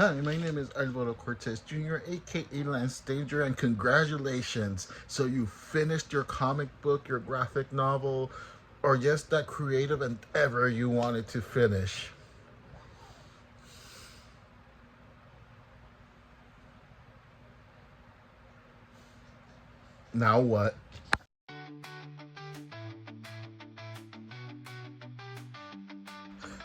Hi, my name is Alvaro Cortez Jr., aka Lance Danger, and congratulations! So you finished your comic book, your graphic novel, or yes, that creative endeavor you wanted to finish. Now what?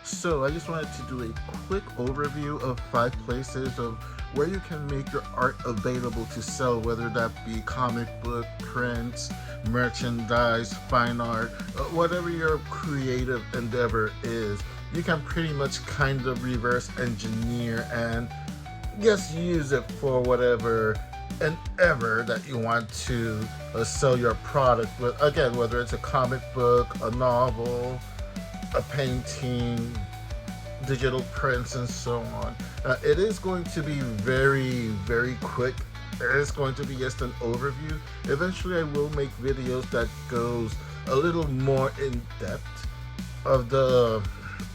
So I just wanted to do a quick overview of 5 places of where you can make your art available to sell, whether that be comic book, prints, merchandise, fine art, whatever your creative endeavor is. You can pretty much kind of reverse engineer and just use it for whatever and ever that you want to sell your product. But again, whether it's a comic book, a novel, a painting, digital prints, and so on. It is going to be very quick. It is going to be just an overview. Eventually I will make videos that goes a little more in depth of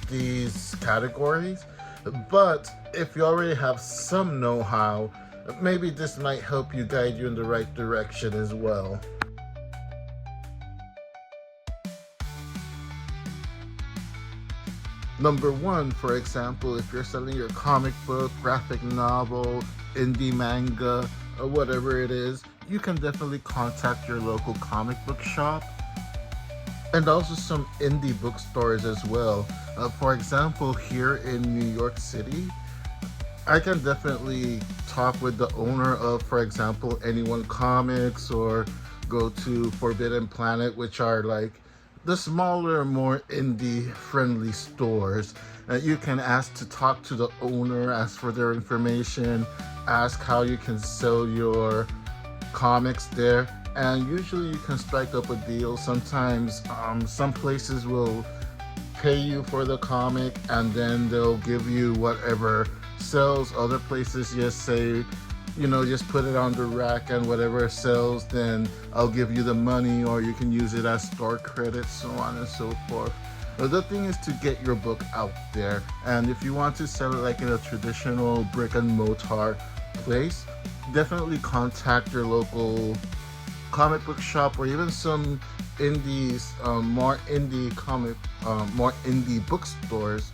these categories, but if you already have some know-how, maybe this might help you guide you in the right direction as well. Number one, for example, if you're selling your comic book, graphic novel, indie manga, or whatever it is, you can definitely contact your local comic book shop and also some indie bookstores as well. For example, here in New York City, I can definitely talk with the owner of, for example, Anyone Comics, or go to Forbidden Planet, which are like the smaller, more indie friendly stores. You can ask to talk to the owner, ask for their information, ask how you can sell your comics there, and usually you can strike up a deal. Sometimes some places will pay you for the comic and then they'll give you whatever sells. Other places just say, just put it on the rack, and whatever sells, then I'll give you the money, or you can use it as store credit, so on and so forth. But the thing is to get your book out there, and if you want to sell it like in a traditional brick and mortar place, definitely contact your local comic book shop, or even some indies, more indie bookstores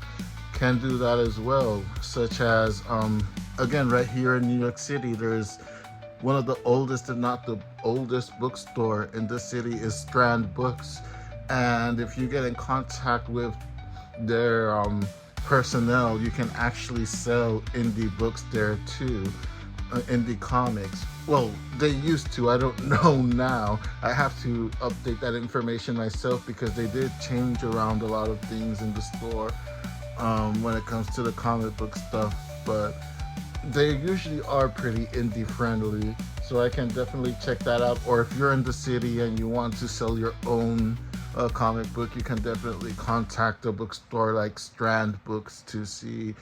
can do that as well, such as again, right here in New York City, there's one of the oldest, if not the oldest, bookstore in the city is Strand Books. And if you get in contact with their personnel, you can actually sell indie books there too, indie comics. Well, they used to. I don't know now. I have to update that information myself because they did change around a lot of things in the store when it comes to the comic book stuff. But they usually are pretty indie friendly, so I can definitely check that out. Or if you're in the city and you want to sell your own comic book, you can definitely contact a bookstore like Strand Books to see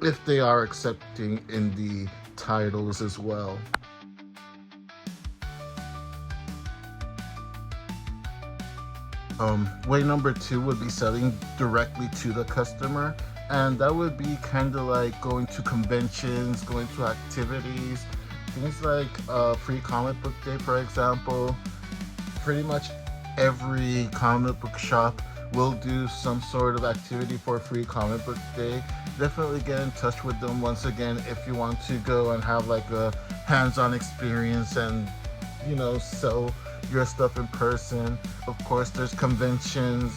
if they are accepting indie titles as well. Way number two would be selling directly to the customer, and that would be kind of like going to conventions, going to activities, things like Free Comic Book Day, for example. Pretty much every comic book shop will do some sort of activity for Free Comic Book Day. Definitely get in touch with them once again if you want to go and have like a hands-on experience and sell your stuff in person. Of course, there's conventions.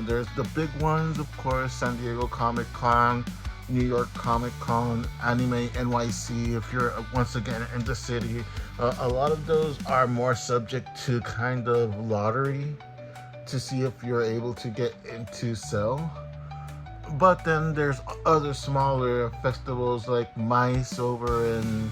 There's the big ones, of course, San Diego Comic Con, New York Comic Con, Anime NYC, if you're once again in the city. A lot of those are more subject to kind of lottery to see if you're able to get into sell. But then there's other smaller festivals like MICE over in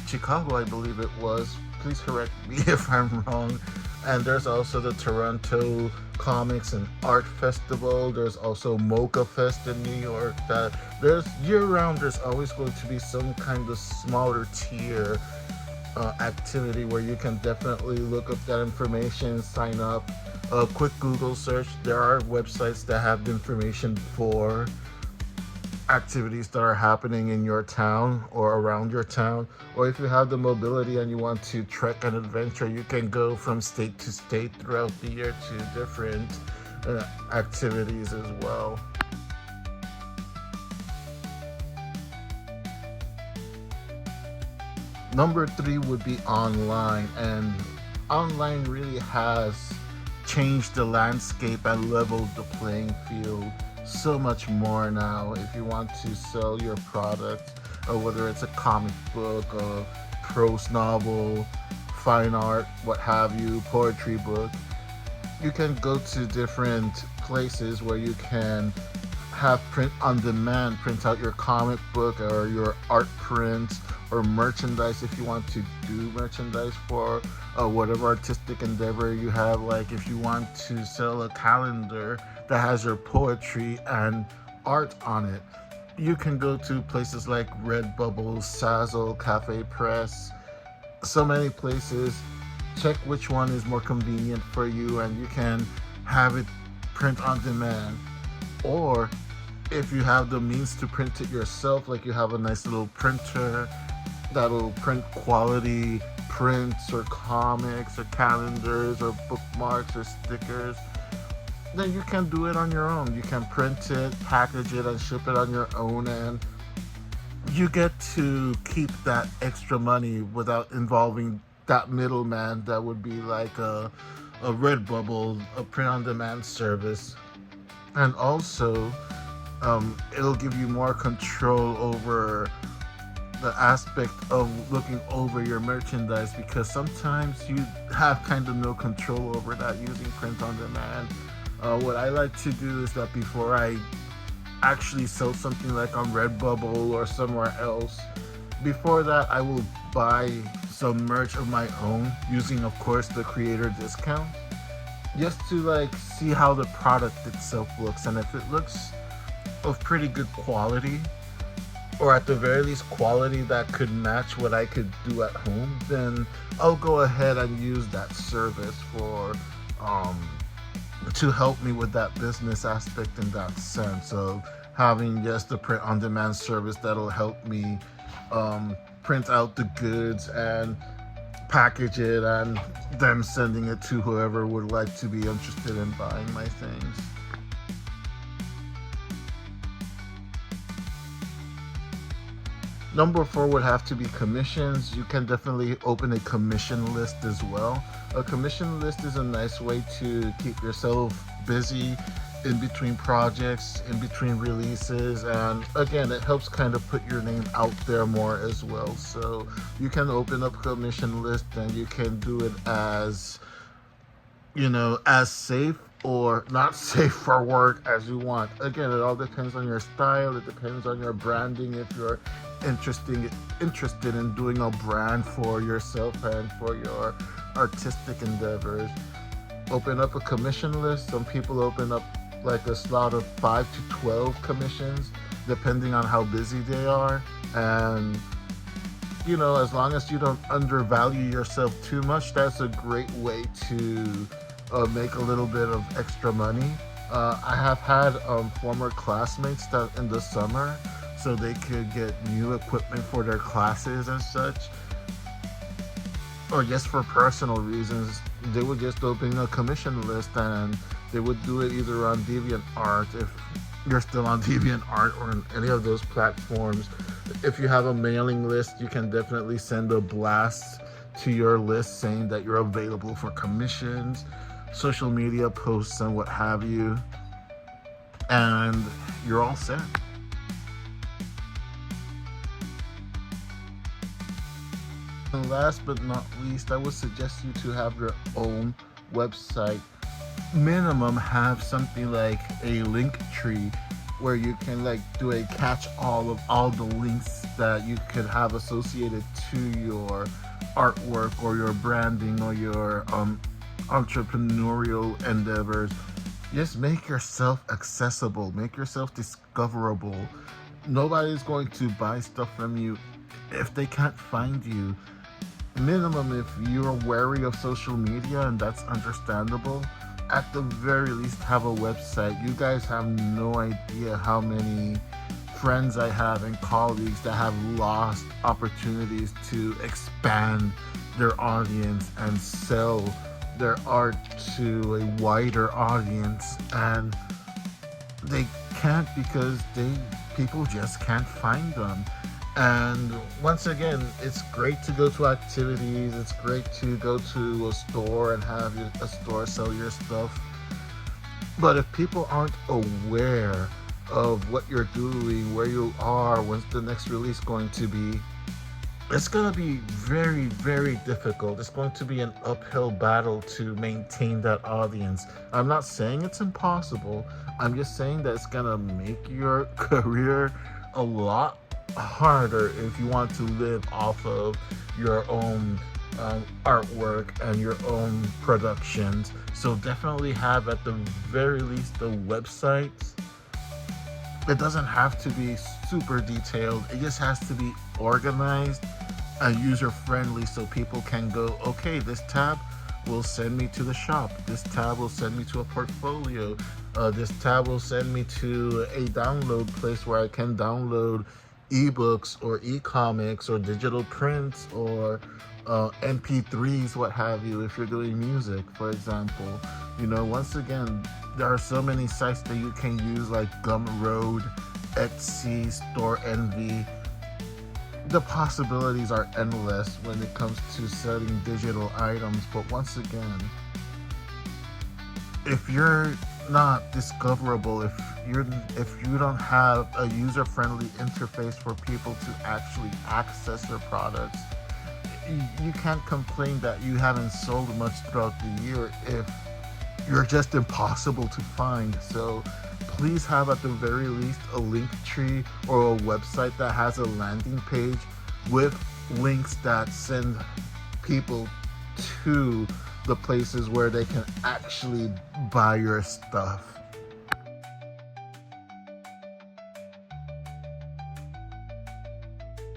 Chicago, I believe it was. Please correct me if I'm wrong. And there's also the Toronto Comics and Art Festival. There's also Mocha Fest in New York. That there's year-round, there's always going to be some kind of smaller tier activity where you can definitely look up that information, sign up. A quick Google search. There are websites that have the information for activities that are happening in your town or around your town. Or if you have the mobility and you want to trek and adventure, you can go from state to state throughout the year to different activities as well. Number three would be online, and online really has changed the landscape and leveled the playing field so much more now. If you want to sell your product, or whether it's a comic book, a prose novel, fine art, what have you, poetry book, you can go to different places where you can have print on demand, print out your comic book or your art print or merchandise if you want to do merchandise for whatever artistic endeavor you have. Like if you want to sell a calendar that has your poetry and art on it, you can go to places like Redbubble, Sazzle, Cafe Press, so many places. Check which one is more convenient for you and you can have it print on demand. Or if you have the means to print it yourself, like you have a nice little printer that'll print quality prints or comics or calendars or bookmarks or stickers, then you can do it on your own. You can print it, package it, and ship it on your own, and you get to keep that extra money without involving that middleman that would be like a Redbubble, a print-on-demand service. And also, it'll give you more control over the aspect of looking over your merchandise, because sometimes you have kind of no control over that using print on demand. What I like to do is that before I actually sell something like on Redbubble or somewhere else, before that I will buy some merch of my own using, of course, the creator discount, just to like see how the product itself looks, and if it looks of pretty good quality, or at the very least quality that could match what I could do at home, then I'll go ahead and use that service for to help me with that business aspect in that sense of having just a print on demand service that'll help me print out the goods and package it and them sending it to whoever would like to be interested in buying my things. Number four would have to be commissions. You can definitely open a commission list as well. A commission list is a nice way to keep yourself busy in between projects, in between releases, and again, it helps kind of put your name out there more as well. So you can open up a commission list and you can do it as, you know, as safe or not safe for work as you want. Again, it all depends on your style, it depends on your branding. If you're interested in doing a brand for yourself and for your artistic endeavors, open up a commission list. Some people open up like a slot of 5 to 12 commissions depending on how busy they are, and you know, as long as you don't undervalue yourself too much, that's a great way to make a little bit of extra money. I have had former classmates that in the summer, so they could get new equipment for their classes and such, or just for personal reasons, they would just open a commission list and they would do it either on DeviantArt, if you're still on DeviantArt, or on any of those platforms. If you have a mailing list, you can definitely send a blast to your list saying that you're available for commissions, social media posts, and what have you, and you're all set. And last but not least, I would suggest you to have your own website. Minimum have something like a link tree where you can like do a catch-all of all the links that you could have associated to your artwork or your branding or your entrepreneurial endeavors. Just make yourself accessible, make yourself discoverable. Nobody's going to buy stuff from you if they can't find you. Minimum, if you're wary of social media, and that's understandable, at the very least have a website. You guys have no idea how many friends I have and colleagues that have lost opportunities to expand their audience and sell their art to a wider audience, and they can't because people just can't find them. And once again, it's great to go to activities, it's great to go to a store and have a store sell your stuff, but if people aren't aware of what you're doing, where you are, when's the next release going to be, it's going to be very, very difficult. It's going to be an uphill battle to maintain that audience. I'm not saying it's impossible. I'm just saying that it's going to make your career a lot harder if you want to live off of your own artwork and your own productions. So definitely have, at the very least, the websites. It doesn't have to be super detailed. It just has to be organized and user friendly, so people can go, okay, this tab will send me to the shop, this tab will send me to a portfolio, this tab will send me to a download place where I can download ebooks or e-comics or digital prints or MP3s, what have you, if you're doing music, for example. You know, once again, there are so many sites that you can use, like Gumroad, Etsy, Store Envy. The possibilities are endless when it comes to selling digital items. But once again, if you're not discoverable, if you don't have a user-friendly interface for people to actually access your products, you can't complain that you haven't sold much throughout the year if you're just impossible to find. So please have, at the very least, a link tree or a website that has a landing page with links that send people to the places where they can actually buy your stuff.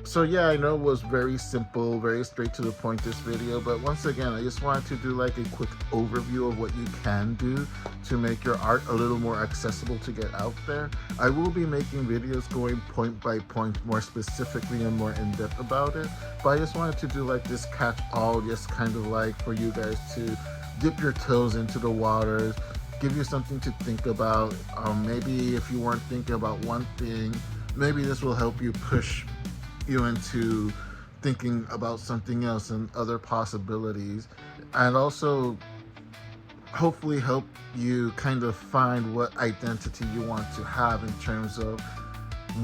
So yeah, I know it was very simple, very straight to the point, this video, but once again, I just wanted to do like a quick overview of what you can do to make your art a little more accessible to get out there. I will be making videos going point by point, more specifically and more in depth about it, but I just wanted to do like this catch-all, just kind of like for you guys to dip your toes into the waters, give you something to think about. Maybe if you weren't thinking about one thing, maybe this will help you push you into thinking about something else and other possibilities, and also hopefully help you kind of find what identity you want to have in terms of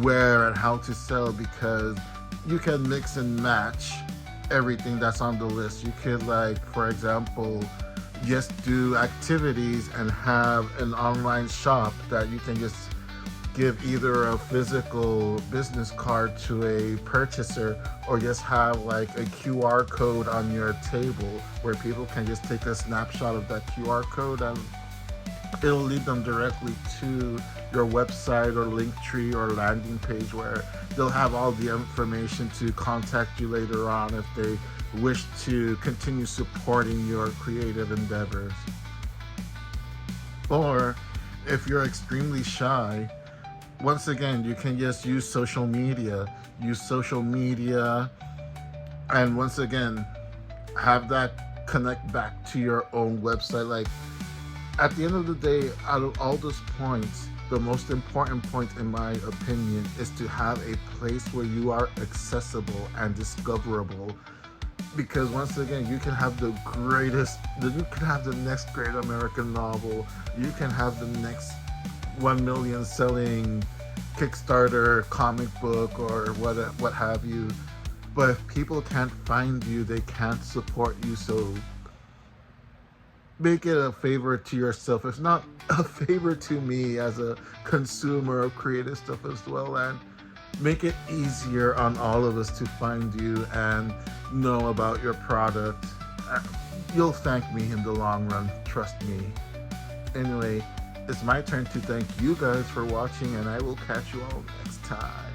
where and how to sell, because you can mix and match everything that's on the list. You could, like, for example, just do activities and have an online shop that you can just give either a physical business card to a purchaser, or just have like a QR code on your table where people can just take a snapshot of that QR code and it'll lead them directly to your website or link tree or landing page, where they'll have all the information to contact you later on if they wish to continue supporting your creative endeavors. Or if you're extremely shy, once again, you can just use social media. And once again, have that connect back to your own website. Like, at the end of the day, out of all those points, the most important point, in my opinion, is to have a place where you are accessible and discoverable. Because once again, you can have you can have the next great American novel, you can have the next 1 million selling Kickstarter comic book or what have you, but if people can't find you, they can't support you. So make it a favor to yourself, if not a favor to me as a consumer of creative stuff as well, and make it easier on all of us to find you and know about your product. You'll thank me in the long run, trust me. Anyway, it's my turn to thank you guys for watching, and I will catch you all next time.